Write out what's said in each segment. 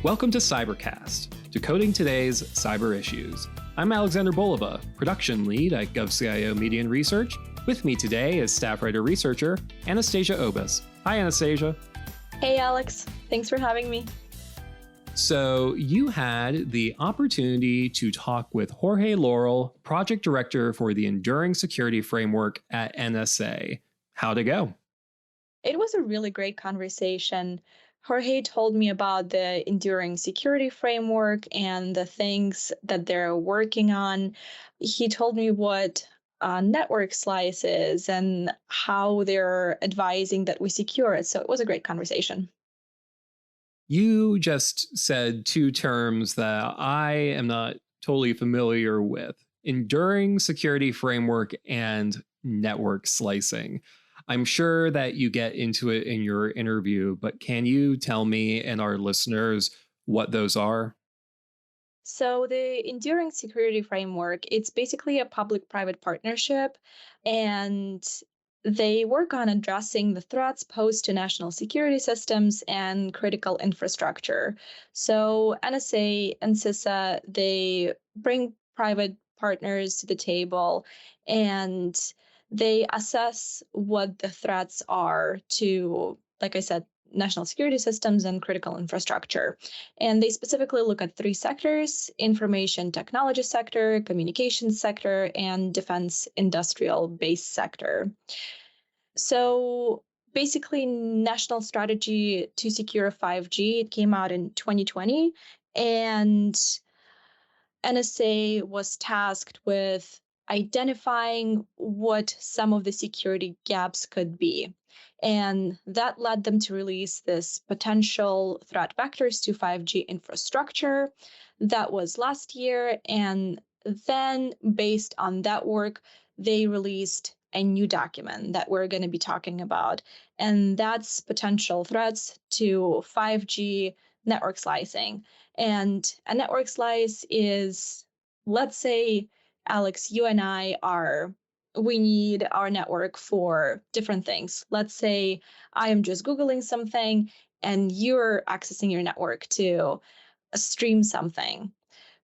Welcome to Cybercast, decoding today's cyber issues. I'm Alexander Bolova, production lead at GovCIO Media and Research. With me today is staff writer-researcher Anastasia Obas. Hi, Anastasia. Hey, Alex. Thanks for having me. So you had the opportunity to talk with Jorge Laurel, project director for the Enduring Security Framework at NSA. How'd it go? It was a really great conversation. Jorge told me about the Enduring Security Framework and the things that they're working on. He told me what network slice is and how they're advising that we secure it. So it was a great conversation. You just said two terms that I am not totally familiar with: Enduring Security Framework and network slicing. I'm sure that you get into it in your interview, but can you tell me and our listeners what those are? So the Enduring Security Framework, it's basically a public-private partnership, and they work on addressing the threats posed to national security systems and critical infrastructure. So NSA and CISA, they bring private partners to the table and they assess what the threats are to, like I said, national security systems and critical infrastructure. And they specifically look at three sectors: information technology sector, communications sector, and defense industrial base sector. So basically, national strategy to secure 5G, it came out in 2020, and NSA was tasked with identifying what some of the security gaps could be. And that led them to release this potential threat vectors to 5G infrastructure. That was last year. And then, based on that work, they released a new document that we're going to be talking about. And that's potential threats to 5G network slicing. And a network slice is, let's say, Alex, you and we need our network for different things. Let's say I am just Googling something and you're accessing your network to stream something.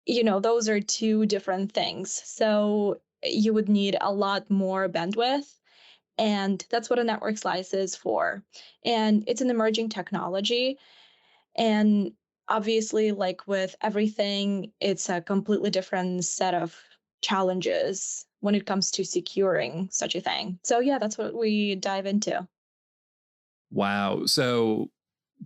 Those are two different things. So you would need a lot more bandwidth. And that's what a network slice is for. And it's an emerging technology. And obviously, like with everything, it's a completely different set of challenges when it comes to securing such a thing. So yeah, that's what we dive into. Wow. So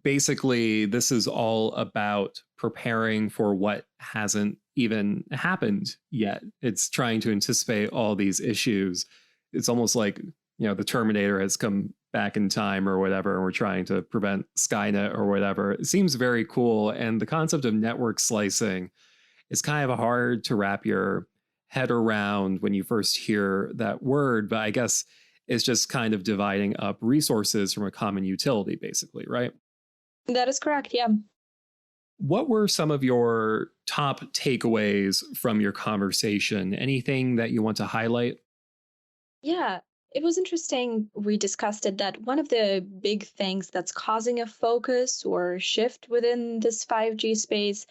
basically, this is all about preparing for what hasn't even happened yet. It's trying to anticipate all these issues. It's almost like, the Terminator has come back in time or whatever, and we're trying to prevent Skynet or whatever. It seems very cool. And the concept of network slicing is kind of hard to wrap your head around when you first hear that word. But I guess it's just kind of dividing up resources from a common utility, basically, right? That is correct, yeah. What were some of your top takeaways from your conversation? Anything that you want to highlight? Yeah, it was interesting. We discussed it that one of the big things that's causing a focus or shift within this 5G space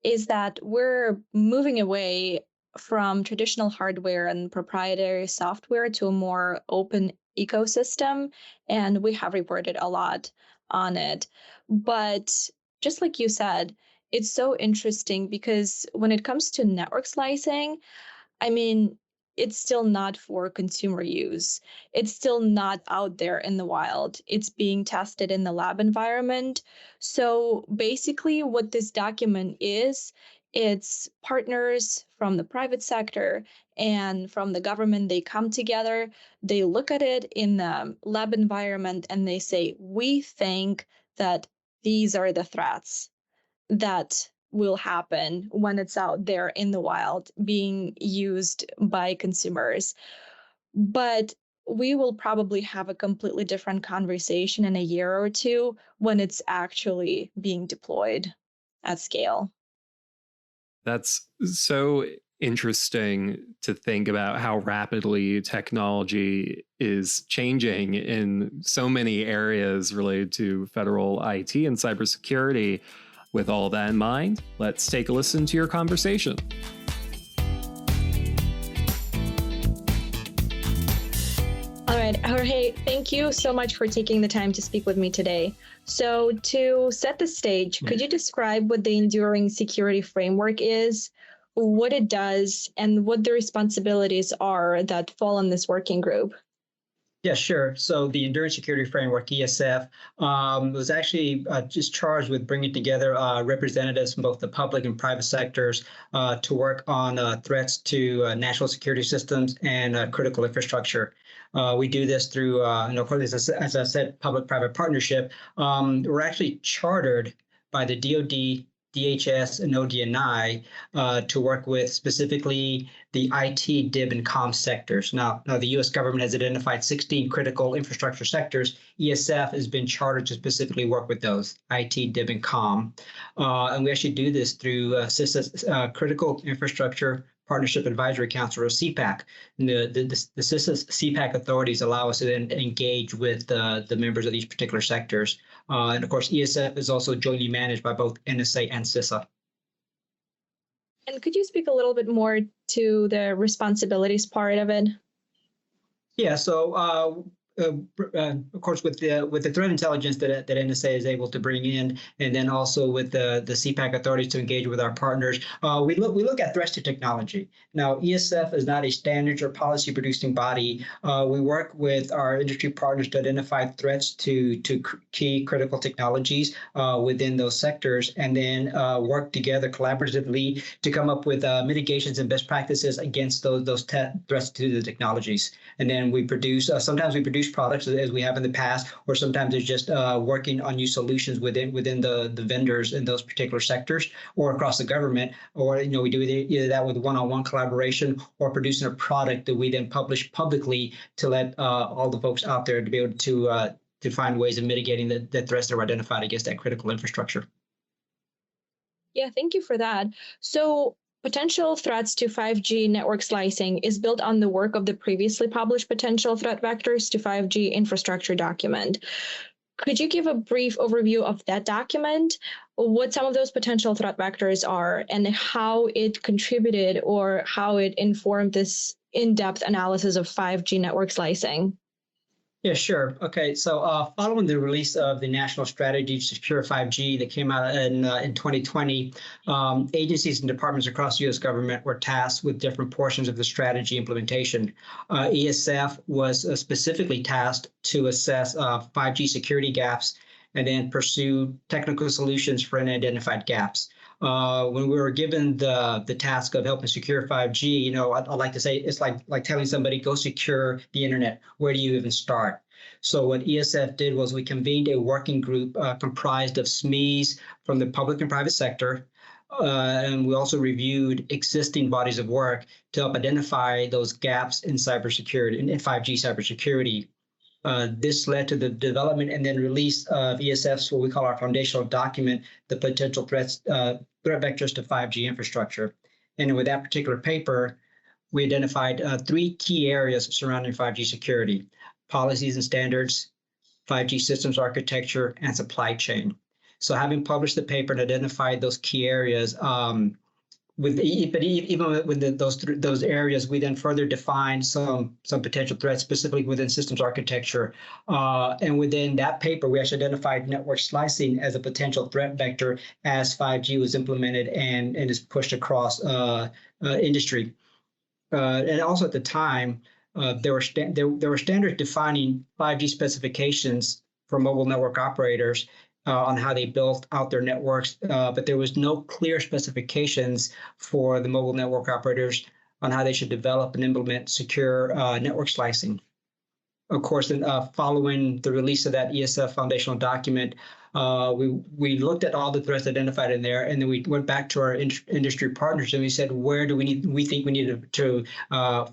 is that we're moving away from traditional hardware and proprietary software to a more open ecosystem. And we have reported a lot on it. But just like you said, it's so interesting because when it comes to network slicing, I mean, it's still not for consumer use. It's still not out there in the wild. It's being tested in the lab environment. So basically, what this document is, it's partners from the private sector and from the government. They come together, they look at it in the lab environment, and they say, we think that these are the threats that will happen when it's out there in the wild being used by consumers. But we will probably have a completely different conversation in a year or two when it's actually being deployed at scale. That's so interesting to think about how rapidly technology is changing in so many areas related to federal IT and cybersecurity. With all that in mind, let's take a listen to your conversation. All right, Jorge, thank you so much for taking the time to speak with me today. So to set the stage, could you describe what the Enduring Security Framework is, what it does, and what the responsibilities are that fall on this working group? Yeah, sure. So the Enduring Security Framework, ESF, was actually just charged with bringing together representatives from both the public and private sectors to work on threats to national security systems and critical infrastructure. We do this through, of course, as I said, public-private partnership. We're actually chartered by the DoD, DHS, and ODNI to work with specifically the IT, DIB, and comm sectors. Now, the U.S. government has identified 16 critical infrastructure sectors. ESF has been chartered to specifically work with those, IT, DIB, and comm. And we actually do this through CISA's Critical Infrastructure Partnership Advisory Council, or CPAC. And the CISA CPAC authorities allow us to then engage with the members of these particular sectors. And of course, ESF is also jointly managed by both NSA and CISA. And could you speak a little bit more to the responsibilities part of it? Yeah, so of course, with the threat intelligence that NSA is able to bring in, and then also with the CPAC authorities to engage with our partners, we look at threats to technology. Now, ESF is not a standards or policy producing body. We work with our industry partners to identify threats to key critical technologies within those sectors, and then work together collaboratively to come up with mitigations and best practices against those threats to the technologies. And then we produce, sometimes we produce products as we have in the past, or sometimes it's just working on new solutions within the vendors in those particular sectors or across the government. Or we do either that with one-on-one collaboration or producing a product that we then publish publicly to let all the folks out there to be able to find ways of mitigating the threats that are identified against that critical infrastructure. Yeah, thank you for that. So potential threats to 5G network slicing is built on the work of the previously published Potential Threat Vectors to 5G Infrastructure document. Could you give a brief overview of that document, what some of those potential threat vectors are, and how it contributed or how it informed this in-depth analysis of 5G network slicing? Yeah, sure. Okay, so following the release of the National Strategy to Secure 5G that came out in 2020, agencies and departments across the U.S. government were tasked with different portions of the strategy implementation. ESF was specifically tasked to assess 5G security gaps and then pursue technical solutions for unidentified gaps. When we were given the task of helping secure 5G, I'd like to say it's like telling somebody, go secure the internet. Where do you even start? So what ESF did was we convened a working group comprised of SMEs from the public and private sector. And we also reviewed existing bodies of work to help identify those gaps in cybersecurity, in 5G cybersecurity. This led to the development and then release of ESF's, what we call our foundational document, the potential threat vectors to 5G infrastructure. And with that particular paper, we identified 3 key areas surrounding 5G security: policies and standards, 5G systems architecture, and supply chain. So having published the paper and identified those key areas, even within those areas, we then further defined some potential threats, specifically within systems architecture. And within that paper, we actually identified network slicing as a potential threat vector as 5G was implemented and is pushed across industry. And also at the time, there were standards defining 5G specifications for mobile network operators on how they built out their networks, but there was no clear specifications for the mobile network operators on how they should develop and implement secure network slicing. Of course, following the release of that ESF foundational document, we looked at all the threats identified in there, and then we went back to our industry partners and we said, where do we think we need to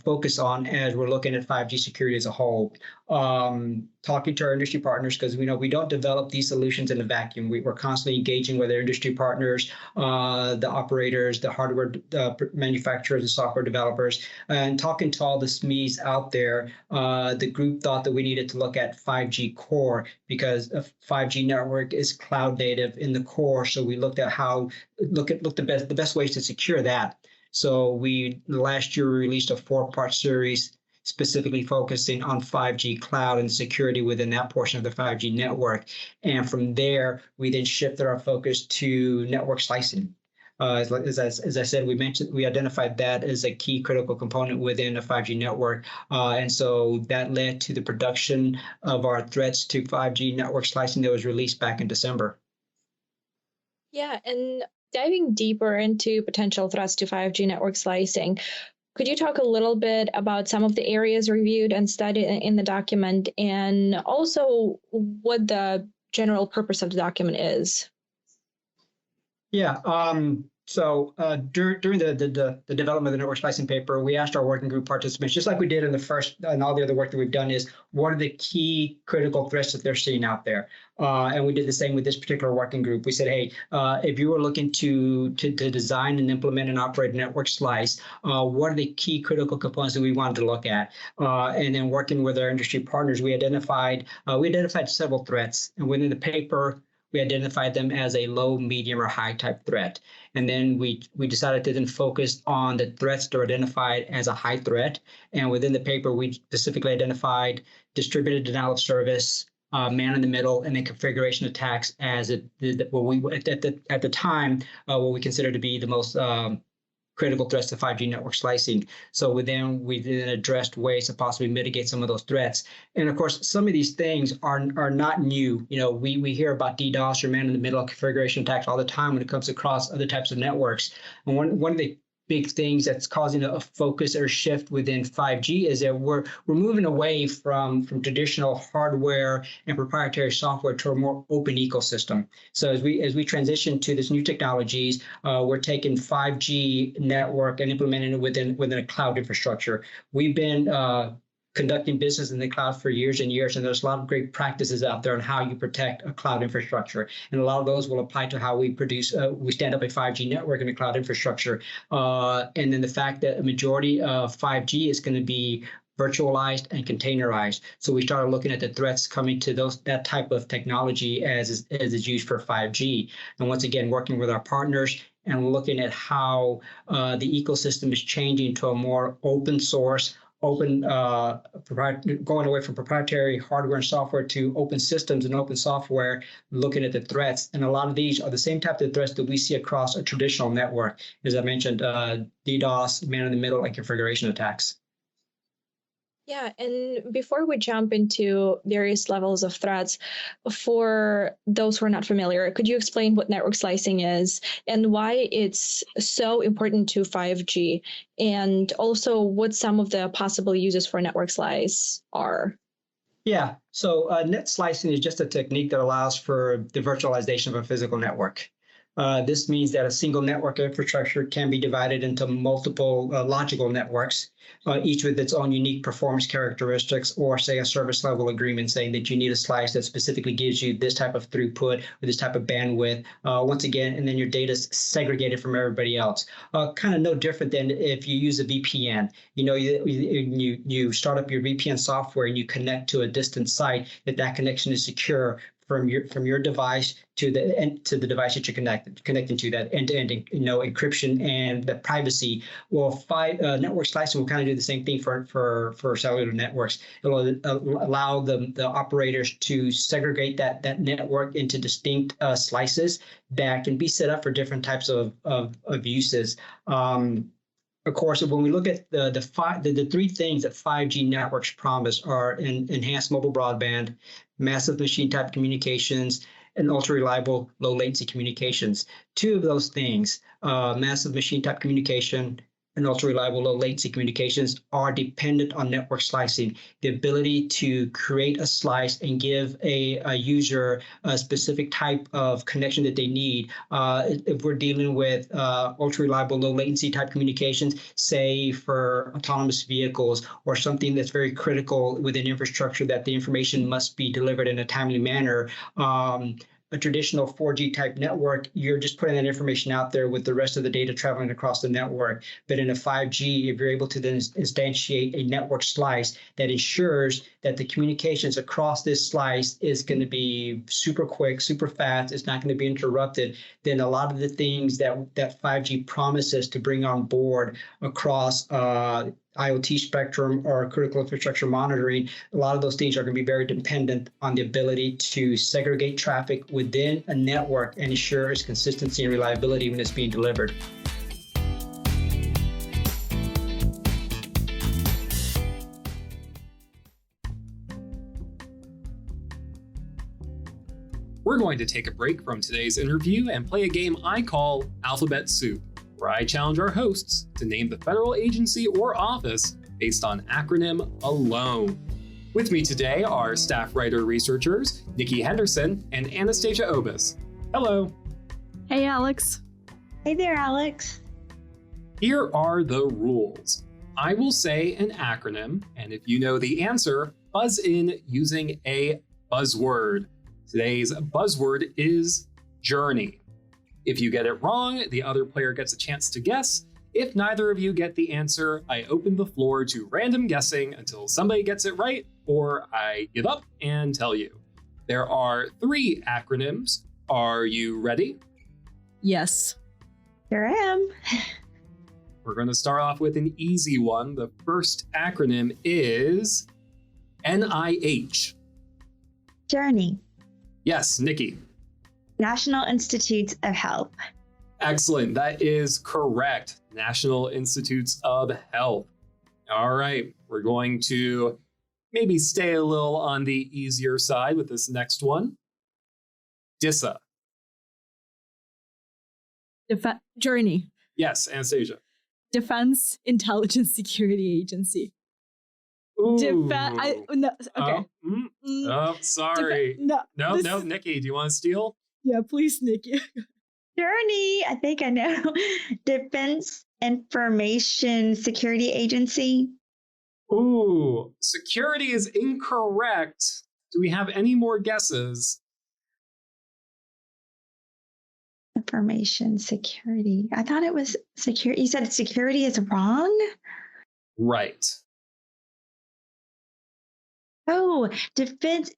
focus on as we're looking at 5G security as a whole? Talking to our industry partners, because we know we don't develop these solutions in a vacuum. We're constantly engaging with our industry partners, the operators, the hardware manufacturers, the software developers, and talking to all the SMEs out there. The group thought that we needed to look at 5G core because a 5G network network is cloud native in the core. So we looked at the best ways to secure that. So last year we released a 4-part series specifically focusing on 5G cloud and security within that portion of the 5G network. And from there, we then shifted our focus to network slicing. As I said, we identified that as a key critical component within a 5G network. And so that led to the production of our threats to 5G network slicing that was released back in December. Yeah, and diving deeper into potential threats to 5G network slicing, could you talk a little bit about some of the areas reviewed and studied in the document, and also what the general purpose of the document is? Yeah. So during the development of the network slicing paper, we asked our working group participants, just like we did in the first and all the other work that we've done, is what are the key critical threats that they're seeing out there? And we did the same with this particular working group. We said, hey, if you were looking to design and implement and operate a network slice, what are the key critical components that we wanted to look at? And then working with our industry partners, we identified several threats, and within the paper, we identified them as a low, medium, or high type threat. And then we decided to then focus on the threats that are identified as a high threat. And within the paper, we specifically identified distributed denial of service, man in the middle, and then configuration attacks as at the time what we consider to be the most critical threats to 5G network slicing. So we then addressed ways to possibly mitigate some of those threats. And of course, some of these things are not new. We hear about DDoS or man in the middle configuration attacks all the time when it comes across other types of networks. And one of the big things that's causing a focus or shift within 5G is that we're moving away from traditional hardware and proprietary software to a more open ecosystem. So as we transition to this new technologies, we're taking 5G network and implementing it within a cloud infrastructure. We've been conducting business in the cloud for years and years, and there's a lot of great practices out there on how you protect a cloud infrastructure. And a lot of those will apply to how we stand up a 5G network in a cloud infrastructure. And then the fact that a majority of 5G is going to be virtualized and containerized. So we started looking at the threats coming to that type of technology as is used for 5G. And once again, working with our partners and looking at how the ecosystem is changing to a more open source, going away from proprietary hardware and software to open systems and open software, looking at the threats. And a lot of these are the same type of threats that we see across a traditional network. As I mentioned, DDoS, man in the middle, and configuration attacks. Yeah, and before we jump into various levels of threats, for those who are not familiar, could you explain what network slicing is and why it's so important to 5G, and also what some of the possible uses for network slice are? Yeah, so net slicing is just a technique that allows for the virtualization of a physical network. This means that a single network infrastructure can be divided into multiple logical networks, each with its own unique performance characteristics, or say a service level agreement saying that you need a slice that specifically gives you this type of throughput or this type of bandwidth. Once again, and then your data is segregated from everybody else. Kind of no different than if you use a VPN. You start up your VPN software and you connect to a distant site, that connection is secure from your device to the device that you're connecting to, that end-to-end encryption and the privacy. Well, network slicing will kind of do the same thing for cellular networks. It will allow the operators to segregate that network into distinct slices that can be set up for different types of uses. Of course, when we look at the three things that 5G networks promise are enhanced mobile broadband, massive machine type communications, and ultra reliable low latency communications. Two of those things, massive machine type communication and ultra reliable low latency communications, are dependent on network slicing, the ability to create a slice and give a user a specific type of connection that they need. If we're dealing with ultra reliable low latency type communications, say for autonomous vehicles or something that's very critical within infrastructure that the information must be delivered in a timely manner, a traditional 4G type network, you're just putting that information out there with the rest of the data traveling across the network. But in a 5G, if you're able to then instantiate a network slice that ensures that the communications across this slice is going to be super quick, super fast, it's not going to be interrupted, then a lot of the things that 5G promises to bring on board across IoT spectrum or critical infrastructure monitoring, a lot of those things are going to be very dependent on the ability to segregate traffic within a network and ensure its consistency and reliability when it's being delivered. We're going to take a break from today's interview and play a game I call Alphabet Soup, where I challenge our hosts to name the federal agency or office based on acronym alone. With me today are staff writer researchers Nikki Henderson and Anastasia Obis. Hello. Hey, Alex. Hey there, Alex. Here are the rules. I will say an acronym, and if you know the answer, buzz in using a buzzword. Today's buzzword is journey. If you get it wrong, the other player gets a chance to guess. If neither of you get the answer, I open the floor to random guessing until somebody gets it right, or I give up and tell you. There are 3 acronyms. Are you ready? Yes. Here I am. We're going to start off with an easy one. The first acronym is NIH. Journey. Yes, Nikki. National Institutes of Health. Excellent. That is correct. National Institutes of Health. All right. We're going to maybe stay a little on the easier side with this next one. DISA. Journey. Yes, Anastasia. Defense Intelligence Security Agency. Ooh. No, okay. Sorry. No, Nikki, do you want to steal? Yeah, please, Nikki. Journey, I think I know. Defense Information Security Agency. Ooh, security is incorrect. Do we have any more guesses? Information Security. I thought it was security. You said security is wrong? Right. Oh, Defense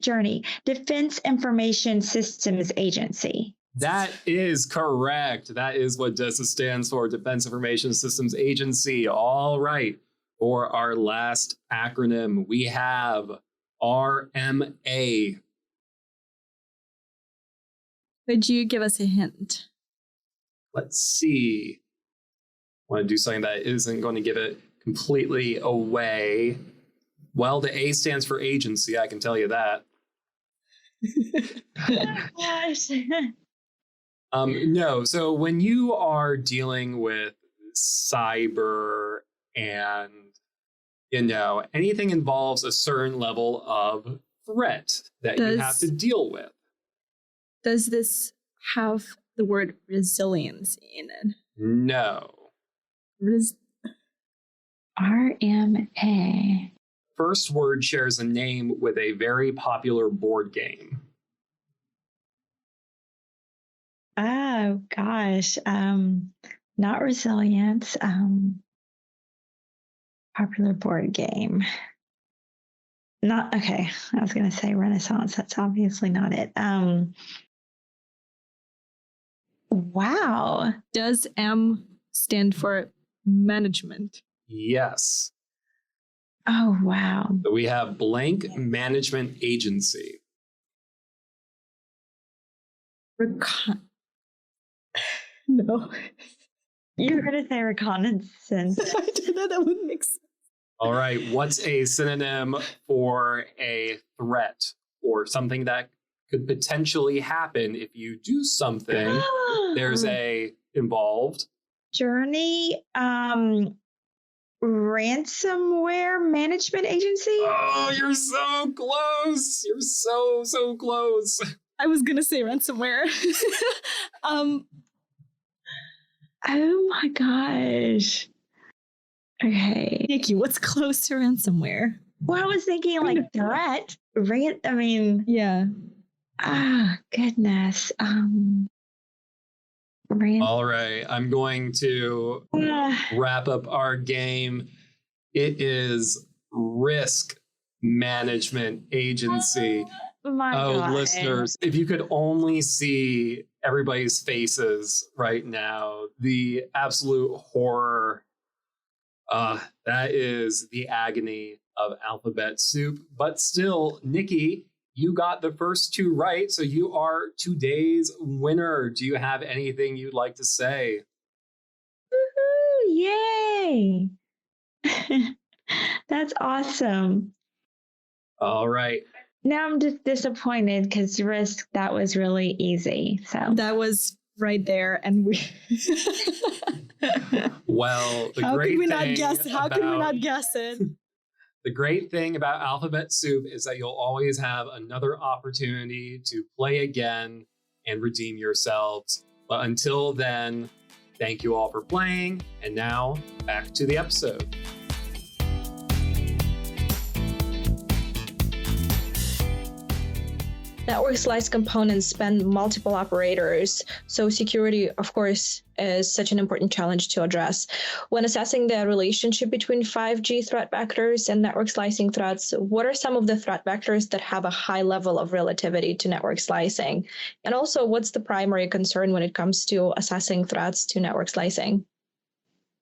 Information Systems Agency. That is correct. That is what DISA stands for, Defense Information Systems Agency. All right. For our last acronym, we have RMA. Could you give us a hint? Let's see. I want to do something that isn't going to give it completely away. Well, the A stands for agency, I can tell you that. Oh, gosh. No, so when you are dealing with cyber and, anything involves a certain level of threat that you have to deal with. Does this have the word resilience in it? No. RMA. First word shares a name with a very popular board game. Oh, gosh. Not resilience. Popular board game. Not, okay. I was going to say Renaissance. That's obviously not it. Wow. Does M stand for management? Yes. Oh, wow. So we have blank management agency. No. You're going to say reconnaissance. I don't know. That wouldn't make sense. All right. What's a synonym for a threat or something that could potentially happen if you do something? There's a involved. Journey. Ransomware management agency. Oh, you're so close. You're so close. I was going to say ransomware. Oh my gosh. Okay. Nikki, what's close to ransomware? Well, I was thinking like threat. Yeah. Goodness. All right, I'm going to wrap up our game. It is Risk Management Agency. My God. Listeners, if you could only see everybody's faces right now, the absolute horror. That is the agony of alphabet soup. But still, Nikki, you got the first two right, so you are today's winner. Do you have anything you'd like to say? Woohoo! Yay! That's awesome. All right. Now I'm just disappointed because Risk, that was really easy. So that was right there, and we. Well, how could we not guess? How could we not guess it? The great thing about Alphabet Soup is that you'll always have another opportunity to play again and redeem yourselves. But until then, thank you all for playing. And now back to the episode. Network slice components span multiple operators, so security, of course, is such an important challenge to address. When assessing the relationship between 5G threat vectors and network slicing threats, what are some of the threat vectors that have a high level of relativity to network slicing? And also, what's the primary concern when it comes to assessing threats to network slicing?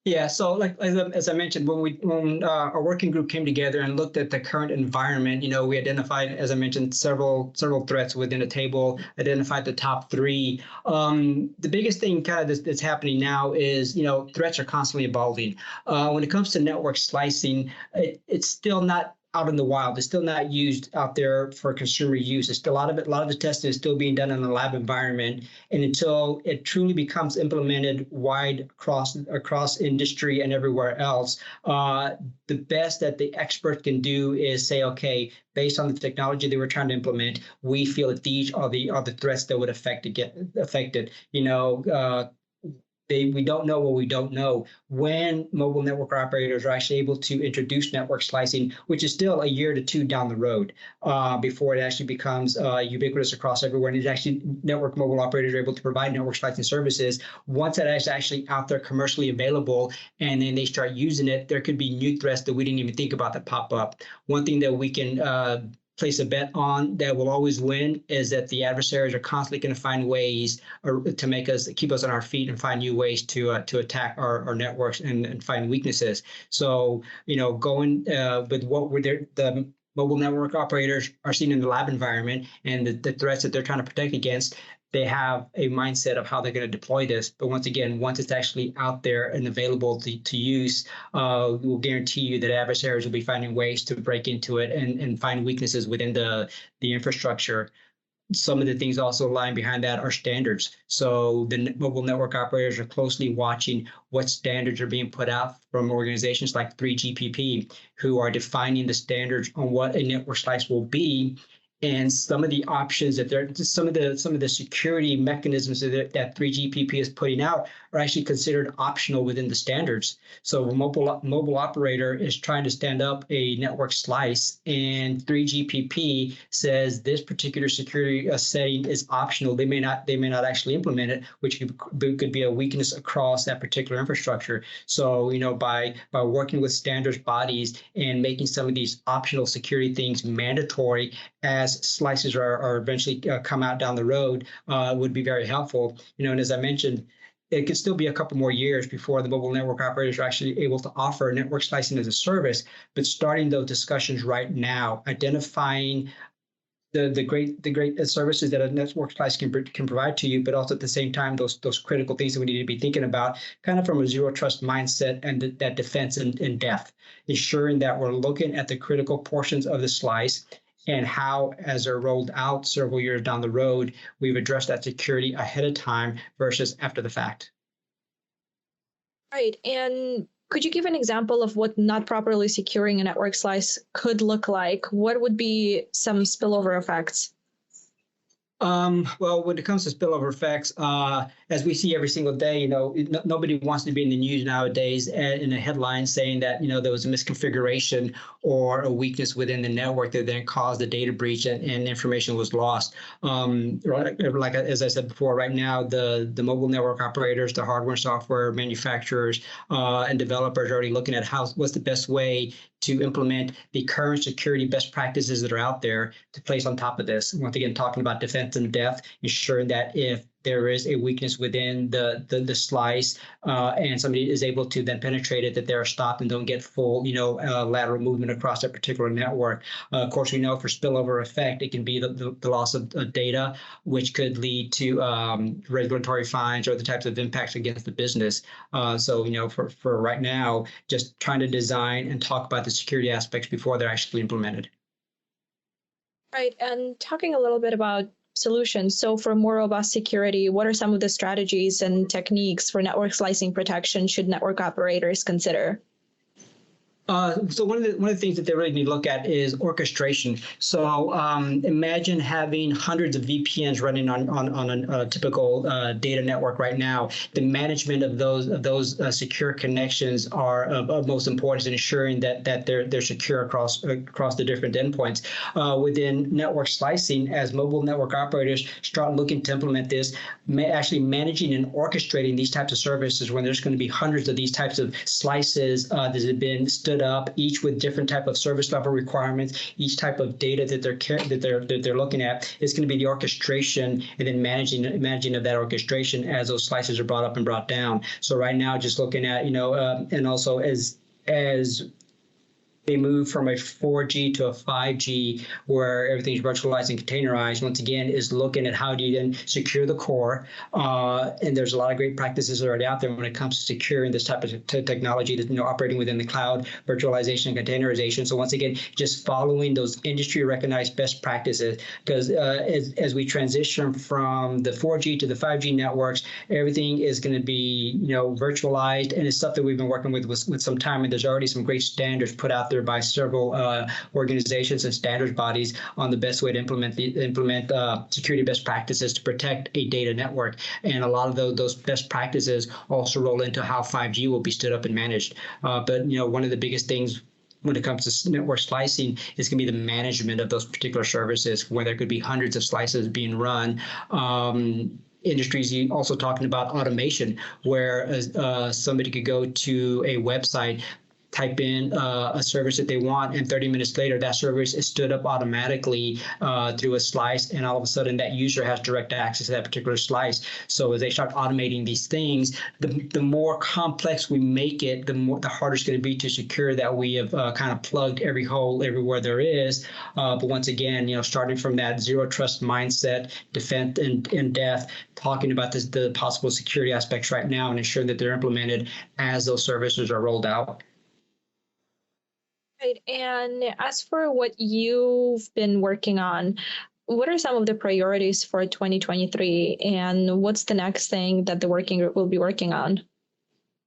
Yeah, so like as I mentioned, when our working group came together and looked at the current environment, we identified, as I mentioned, several threats within a table, identified the top three. The biggest thing kind of that's happening now is, threats are constantly evolving. When it comes to network slicing, it's still not out in the wild. It's still not used out there for consumer use. It's still a lot of the testing is still being done in a lab environment. And until it truly becomes implemented wide across industry and everywhere else, the best that the expert can do is say, okay, based on the technology they were trying to implement, we feel that these are the threats that would get affected. We don't know what we don't know. When mobile network operators are actually able to introduce network slicing, which is still a year to two down the road before it actually becomes ubiquitous across everywhere, and it's actually network mobile operators are able to provide network slicing services. Once that is actually out there commercially available, and then they start using it, there could be new threats that we didn't even think about that pop up. One thing that we can place a bet on that will always win is that the adversaries are constantly going to find ways to keep us on our feet and find new ways to attack our networks and find weaknesses. So, going with what the mobile network operators are seeing in the lab environment and the threats that they're trying to protect against, they have a mindset of how they're going to deploy this. But once it's actually out there and available to use, we'll guarantee you that adversaries will be finding ways to break into it and find weaknesses within the infrastructure. Some of the things also lying behind that are standards. So the mobile network operators are closely watching what standards are being put out from organizations like 3GPP, who are defining the standards on what a network slice will be. And some of the options some of the security mechanisms that 3GPP is putting out are actually considered optional within the standards. So a mobile operator is trying to stand up a network slice, and 3GPP says this particular security setting is optional. They may not actually implement it, which could be a weakness across that particular infrastructure. So by working with standards bodies and making some of these optional security things mandatory as slices are eventually come out down the road, would be very helpful. And as I mentioned, it could still be a couple more years before the mobile network operators are actually able to offer network slicing as a service. But starting those discussions right now, identifying the great services that a network slice can provide to you, but also at the same time those critical things that we need to be thinking about, kind of from a zero trust mindset and that defense in depth, ensuring that we're looking at the critical portions of the slice and how, as they're rolled out several years down the road, we've addressed that security ahead of time versus after the fact. Right. And could you give an example of what not properly securing a network slice could look like? What would be some spillover effects? Well, when it comes to spillover effects, as we see every single day, nobody wants to be in the news nowadays in a headline saying that, there was a misconfiguration or a weakness within the network that then caused a data breach and information was lost. Like as I said before, right now, the mobile network operators, the hardware and software manufacturers, and developers are already looking at what's the best way to implement the current security best practices that are out there to place on top of this. Once again, talking about defense in depth, ensuring that if there is a weakness within the slice and somebody is able to then penetrate it, that they're stopped and don't get full, lateral movement across that particular network. Of course, we know for spillover effect, it can be the loss of data, which could lead to regulatory fines or the types of impacts against the business. So, for right now, just trying to design and talk about the security aspects before they're actually implemented. Right. And talking a little bit about solutions. So for more robust security, what are some of the strategies and techniques for network slicing protection should network operators consider? So one of the things that they really need to look at is orchestration. So imagine having hundreds of VPNs running on a typical data network right now. The management of those secure connections are of most importance in ensuring that they're secure across the different endpoints. Within network slicing, as mobile network operators start looking to implement this, actually managing and orchestrating these types of services when there's going to be hundreds of these types of slices that have been stood up, each with different type of service level requirements, each type of data that they're looking at, is going to be the orchestration and then managing of that orchestration as those slices are brought up and brought down. So right now, just looking at and also as they move from a 4G to a 5G where everything's virtualized and containerized, once again, is looking at how do you then secure the core. And there's a lot of great practices already out there when it comes to securing this type of technology that, operating within the cloud, virtualization and containerization. So once again, just following those industry recognized best practices, because as we transition from the 4G to the 5G networks, everything is going to be, virtualized, and it's stuff that we've been working with some time, and there's already some great standards put out there by several organizations and standards bodies on the best way to implement security best practices to protect a data network. And a lot of those best practices also roll into how 5G will be stood up and managed. But one of the biggest things when it comes to network slicing is going to be the management of those particular services, where there could be hundreds of slices being run. Industries also talking about automation, where somebody could go to a website, type in a service that they want, and 30 minutes later, that service is stood up automatically through a slice, and all of a sudden that user has direct access to that particular slice. So as they start automating these things, the more complex we make it, the harder it's going to be to secure that we have kind of plugged every hole everywhere there is. But once again, starting from that zero trust mindset, defense in depth, talking about the possible security aspects right now and ensuring that they're implemented as those services are rolled out. Right. And as for what you've been working on, what are some of the priorities for 2023, and what's the next thing that the working group will be working on?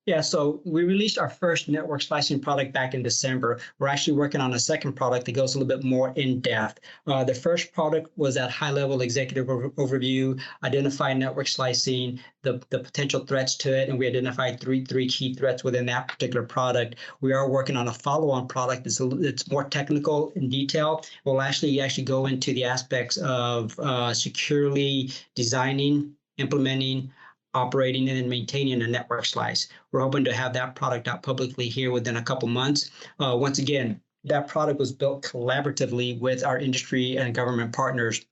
Yeah, so we released our first network slicing product back in December. We're actually working on a second product that goes a little bit more in depth. The first product was that high-level executive overview, identify network slicing, the potential threats to it, and we identified three key threats within that particular product. We are working on a follow-on product that's more technical in detail. We'll actually go into the aspects of securely designing, implementing, operating and maintaining a network slice. We're hoping to have that product out publicly here within a couple months. Once again, that product was built collaboratively with our industry and government partners.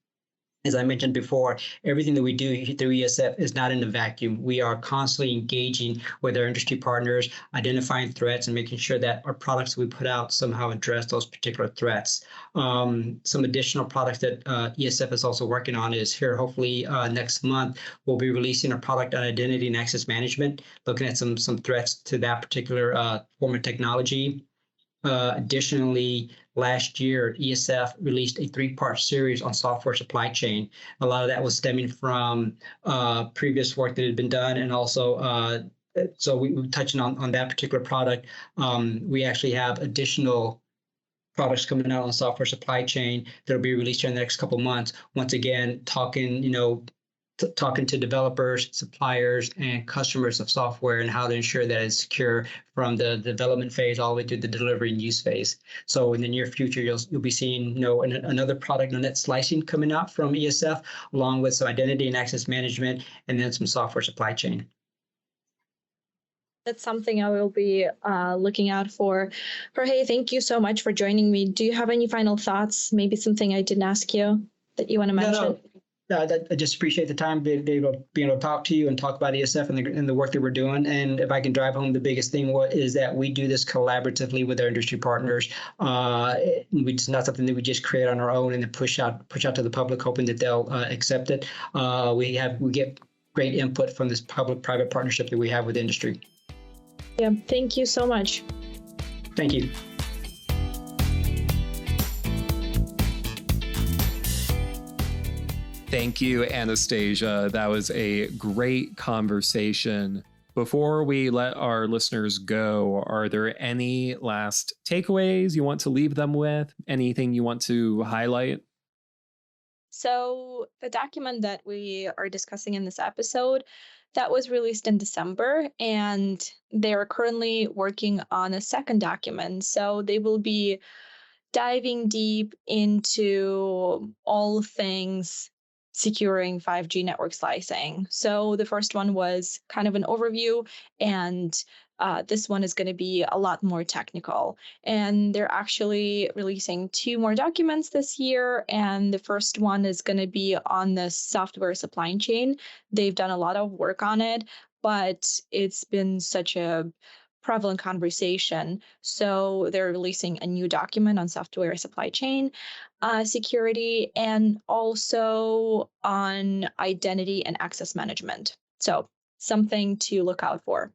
As I mentioned before, everything that we do through ESF is not in a vacuum. We are constantly engaging with our industry partners, identifying threats, and making sure that our products we put out somehow address those particular threats. Some additional products that ESF is also working on is here, hopefully next month, we'll be releasing a product on identity and access management, looking at some threats to that particular form of technology. Additionally, last year, ESF released a 3-part series on software supply chain. A lot of that was stemming from previous work that had been done, and also, so we touching on that particular product. We actually have additional products coming out on software supply chain that'll be released in the next couple of months. Once again, talking to developers, suppliers, and customers of software and how to ensure that it's secure from the development phase all the way to the delivery and use phase. So in the near future, you'll be seeing another product, net slicing, coming out from ESF, along with some identity and access management, and then some software supply chain. That's something I will be looking out for. Jorge, thank you so much for joining me. Do you have any final thoughts? Maybe something I didn't ask you that you want to mention? No, I just appreciate the time being able to talk to you and talk about ESF and the work that we're doing. And if I can drive home the biggest thing is that we do this collaboratively with our industry partners. It's not something that we just create on our own and then push out to the public, hoping that they'll accept it. We get great input from this public-private partnership that we have with industry. Yeah, thank you so much. Thank you. Thank you, Anastasia. That was a great conversation. Before we let our listeners go, are there any last takeaways you want to leave them with? Anything you want to highlight? So the document that we are discussing in this episode, that was released in December, and they are currently working on a second document. So they will be diving deep into all things securing 5G network slicing. So the first one was kind of an overview, and this one is going to be a lot more technical. And they're actually releasing 2 more documents this year, and the first one is going to be on the software supply chain. They've done a lot of work on it, but it's been such a prevalent conversation. So they're releasing a new document on software supply chain security, and also on identity and access management. So something to look out for.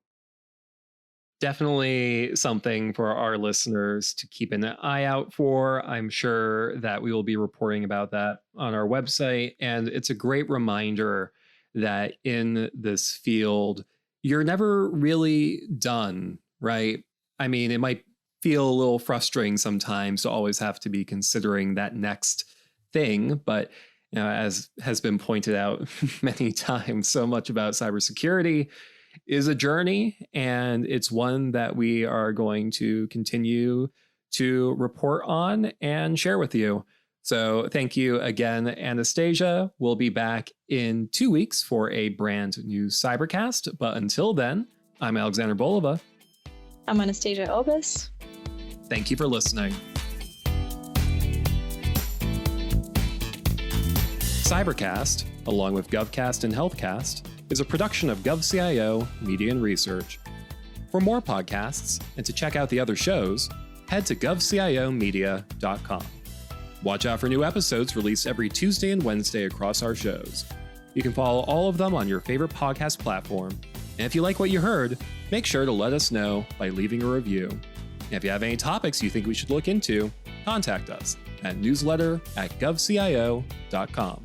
Definitely something for our listeners to keep an eye out for. I'm sure that we will be reporting about that on our website. And it's a great reminder that in this field, you're never really done, right? I mean, it might feel a little frustrating sometimes to always have to be considering that next thing. But as has been pointed out many times, so much about cybersecurity is a journey, and it's one that we are going to continue to report on and share with you. So thank you again, Anastasia. We'll be back in 2 weeks for a brand new Cybercast. But until then, I'm Alexander Bolova. I'm Anastasia Obis. Thank you for listening. Cybercast, along with GovCast and HealthCast, is a production of GovCIO Media and Research. For more podcasts and to check out the other shows, head to govciomedia.com. Watch out for new episodes released every Tuesday and Wednesday across our shows. You can follow all of them on your favorite podcast platform. And if you like what you heard, make sure to let us know by leaving a review. And if you have any topics you think we should look into, contact us at newsletter@govcio.com.